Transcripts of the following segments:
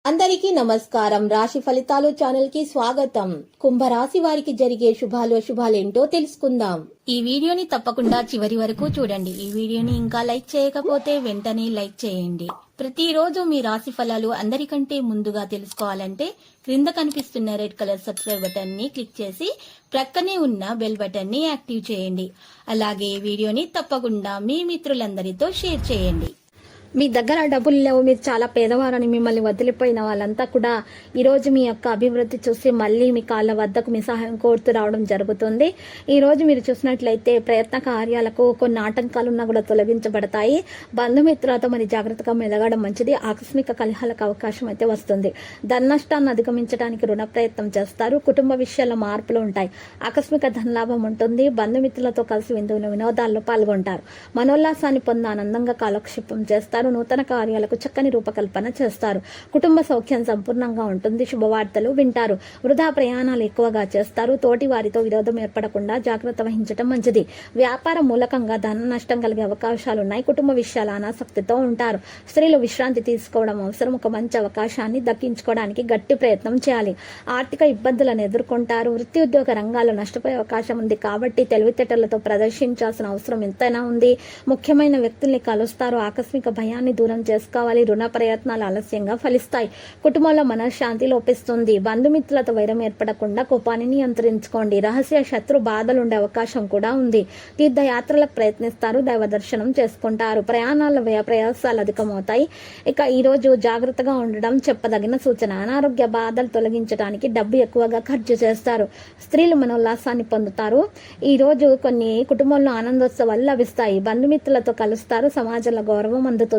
అందరికీ నమస్కారం. రాశి ఫలితాలు ఛానల్ కి స్వాగతం. కుంభరాశి వారికి జరిగే శుభాలేంటో తెలుసుకుందాం. ఈ వీడియోని తప్పకుండా చివరి వరకు చూడండి. ఈ వీడియోని ఇంకా లైక్ చేయకపోతే వెంటనే లైక్ చేయండి. ప్రతిరోజు మీ రాశి ఫలాలు అందరికంటే ముందుగా తెలుసుకోవాలంటే క్రింద కనిపిస్తున్న రెడ్ కలర్ సబ్స్క్రైబ్ బటన్ ని క్లిక్ చేసి ప్రక్కనే ఉన్న బెల్ బటన్ ని యాక్టివ్ చేయండి. అలాగే ఈ వీడియోని తప్పకుండా మీ మిత్రులందరితో షేర్ చేయండి. మీ దగ్గర డబ్బులు లేవు, మీరు చాలా పేదవారని మిమ్మల్ని వదిలిపోయిన వాళ్ళంతా కూడా ఈరోజు మీ యొక్క అభివృద్ధి చూసి మళ్ళీ మీ కాళ్ళ వద్దకు మీ సహాయం కోరుతూ రావడం జరుగుతుంది. ఈరోజు మీరు చూసినట్లయితే ప్రయత్న కార్యాలకు కొన్ని ఆటంకాలు ఉన్నా కూడా తొలగించబడతాయి. బంధుమిత్రులతో మరి జాగ్రత్తగా మెలగడం మంచిది. ఆకస్మిక కలహాలకు అవకాశం అయితే వస్తుంది. ధన నష్టాన్ని అధిగమించడానికి రుణ ప్రయత్నం చేస్తారు. కుటుంబ విషయాల్లో మార్పులు ఉంటాయి. ఆకస్మిక ధనలాభం ఉంటుంది. బంధుమిత్రులతో కలిసి వినోదాల్లో పాల్గొంటారు. మనోల్లాసాన్ని పొంది ఆనందంగా కాలక్షేపం చేస్తారు. నూతన కార్యాలకు చక్కని రూపకల్పన చేస్తారు. కుటుంబ సౌఖ్యం సంపూర్ణంగా ఉంటుంది. శుభవార్తలు వింటారు. వృధా ప్రయాణాలు ఎక్కువగా చేస్తారు. తోటి వారితో విరోధం ఏర్పడకుండా జాగ్రత్త వహించడం మంచిది. వ్యాపార మూలకంగా ధన నష్టం కలిగే అవకాశాలు ఉన్నాయి. కుటుంబ విషయాల అనాసక్తితో ఉంటారు. స్త్రీలు విశ్రాంతి తీసుకోవడం అవసరం. ఒక మంచి అవకాశాన్ని దక్కించుకోవడానికి గట్టి ప్రయత్నం చేయాలి. ఆర్థిక ఇబ్బందులను ఎదుర్కొంటారు. వృత్తి ఉద్యోగ రంగాల్లో నష్టపోయే అవకాశం ఉంది కాబట్టి తెలివితేటలతో ప్రదర్శించాల్సిన అవసరం ఎంతైనా ఉంది. ముఖ్యమైన వ్యక్తుల్ని కలుస్తారు. ఆకస్మిక భయాన్ని దూరం చేసుకోవాలి. రుణ ప్రయత్నాలు ఆలస్యంగా ఫలిస్తాయి. కుటుంబంలో మనశ్శాంతి లోపిస్తుంది. బంధుమిత్రులతో వైరం ఏర్పడకుండా కోపాన్ని నియంత్రించుకోండి. రహస్య శత్రు బాధలు ఉండే అవకాశం కూడా ఉంది. తీర్థయాత్రలకు ప్రయత్నిస్తారు. దైవ దర్శనం చేసుకుంటారు. ప్రయాణాల వ్యయ ప్రయాసాలు అధికమవుతాయి. ఇక ఈ రోజు జాగ్రత్తగా ఉండడం చెప్పదగిన సూచన. అనారోగ్య బాధలు తొలగించడానికి డబ్బు ఎక్కువగా ఖర్చు చేస్తారు. స్త్రీలు మనోల్లాసాన్ని పొందుతారు. ఈ రోజు కొన్ని కుటుంబంలో ఆనందోత్సవాలు లభిస్తాయి. బంధుమిత్రులతో కలుస్తారు. సమాజంలో గౌరవం అందుతుంది.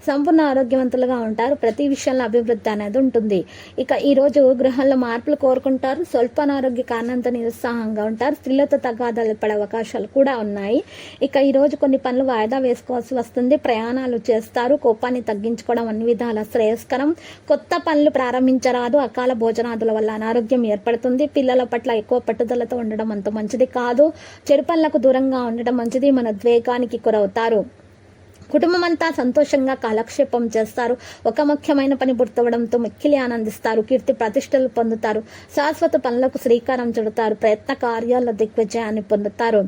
సంపూర్ణ ఆరోగ్యవంతులుగా ఉంటారు. ప్రతి విషయంలో అభివృద్ధి అనేది ఉంటుంది. ఇక ఈ రోజు గృహంలో మార్పులు కోరుకుంటారు. స్వల్ప అనారోగ్య కారణంతో నిరుత్సాహంగా ఉంటారు. స్త్రీలతో తగాదాలు పడే అవకాశాలు కూడా ఉన్నాయి. ఇక ఈ రోజు కొన్ని పనులు వాయిదా వేసుకోవాల్సి వస్తుంది. ప్రయాణాలు చేస్తారు. కోపాన్ని తగ్గించుకోవడం అన్ని విధాల శ్రేయస్కరం. కొత్త పనులు ప్రారంభించరాదు. అకాల భోజనాదుల వల్ల అనారోగ్యం ఏర్పడుతుంది. పిల్లల పట్ల ఎక్కువ పట్టుదలతో ఉండడం అంత మంచిది కాదు. చెడు పనులకు దూరంగా ఉండడం మంచిది. మన ద్వేగానికి గురవుతారు. కుటుంబం అంతా సంతోషంగా కాలక్షేపం చేస్తారు. ఒక ముఖ్యమైన పని పూర్తవడంతో మిక్కిలి ఆనందిస్తారు. కీర్తి ప్రతిష్టలు పొందుతారు. శాశ్వత పనులకు శ్రీకారం చుడతారు. ప్రయత్న కార్యాల్లో దిగ్విజయాన్ని పొందుతారు.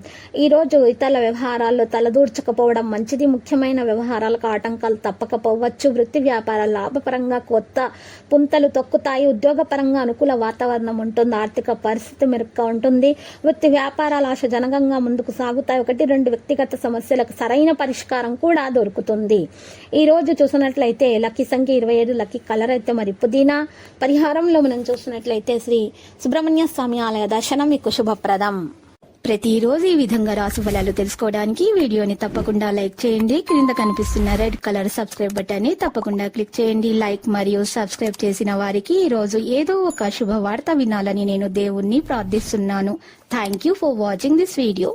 ఈ రోజు ఇతర వ్యవహారాల్లో తలదూర్చకపోవడం మంచిది. ముఖ్యమైన వ్యవహారాలకు ఆటంకాలు తప్పకపోవచ్చు. వృత్తి వ్యాపారాలు లాభపరంగా కొత్త పుంతలు తొక్కుతాయి. ఉద్యోగపరంగా అనుకూల వాతావరణం ఉంటుంది. ఆర్థిక పరిస్థితి మెరుగ్గా ఉంటుంది. వృత్తి వ్యాపారాలు ఆశాజనకంగా ముందుకు సాగుతాయి. 1-2 వ్యక్తిగత సమస్యలకు సరైన పరిష్కారం కూడా దొరుకుతుంది. ఈ రోజు చూసినట్లయితే లక్కీ సంఖ్య 27. లక్కీ కలర్ అయితే మరి పుదీనా. పరిహారంలో మనం చూసినట్లయితే శ్రీ సుబ్రహ్మణ్య స్వామి ఆలయ దర్శనం మీకు శుభప్రదం. ప్రతిరోజు ఈ విధంగా రాశి ఫలాలు తెలుసుకోవడానికి వీడియోని తప్పకుండా లైక్ చేయండి. క్రింద కనిపిస్తున్న రెడ్ కలర్ సబ్స్క్రైబ్ బటన్ ని తప్పకుండా క్లిక్ చేయండి. లైక్ మరియు సబ్స్క్రైబ్ చేసిన వారికి ఈ రోజు ఏదో ఒక శుభవార్త వినాలని నేను దేవుణ్ణి ప్రార్థిస్తున్నాను. Thank you for watching this video.